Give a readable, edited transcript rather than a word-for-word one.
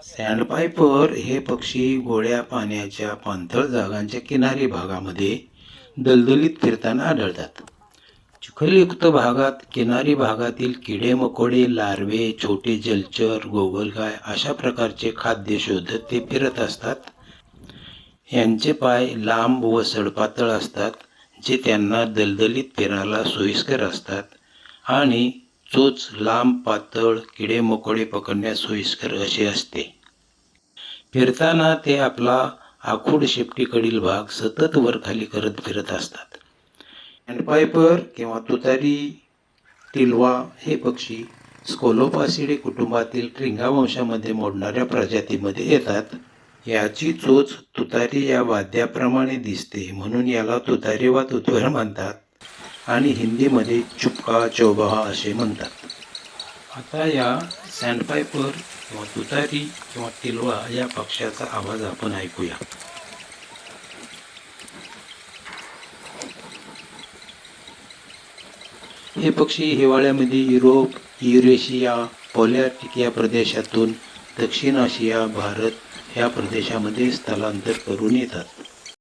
सँडपायपर हे पक्षी गोड्या पाण्याच्या पाणथळ जागांच्या किनारी भागामध्ये दलदलीत फिरताना आढळतात. चिखलयुक्त भागात किनारी भागातील किडे मकोडे, लार्वे, छोटे जलचर, गोगलगाय अशा प्रकारचे खाद्य शोधत ते फिरत असतात. यांचे पाय लांब व सडपातळ असतात, जे त्यांना दलदलीत फिरायला सोयीस्कर असतात आणि चोच लांब पातळ किडे मकोडे पकडण्यास सोयीस्कर असे असते. फिरताना ते आपला आखूड शेपटीकडील भाग सतत वरखाली करत फिरत असतात. सँडपायपर किंवा तुतारी टिलवा हे पक्षी स्कोलोपासिडे कुटुंबातील ट्रिंगा वंशामध्ये मोडणाऱ्या प्रजातीमध्ये येतात. याची चोच तुतारी या वाद्याप्रमाणे दिसते, म्हणून याला तुतारी वा तुतवर म्हणतात आणि हिंदीमध्ये चुपका चौबाहा असे म्हणतात. आता या सँडपायपर किंवा तुतारी किंवा टिलवा या पक्ष्याचा आवाज आपण ऐकूया. हे पक्षी हिवाळ्यामध्ये युरोप, युरेशिया, पॉलॅर्क्टिक या प्रदेशातून दक्षिण आशिया, भारत या प्रदेशामध्ये स्थलांतर करून येतात.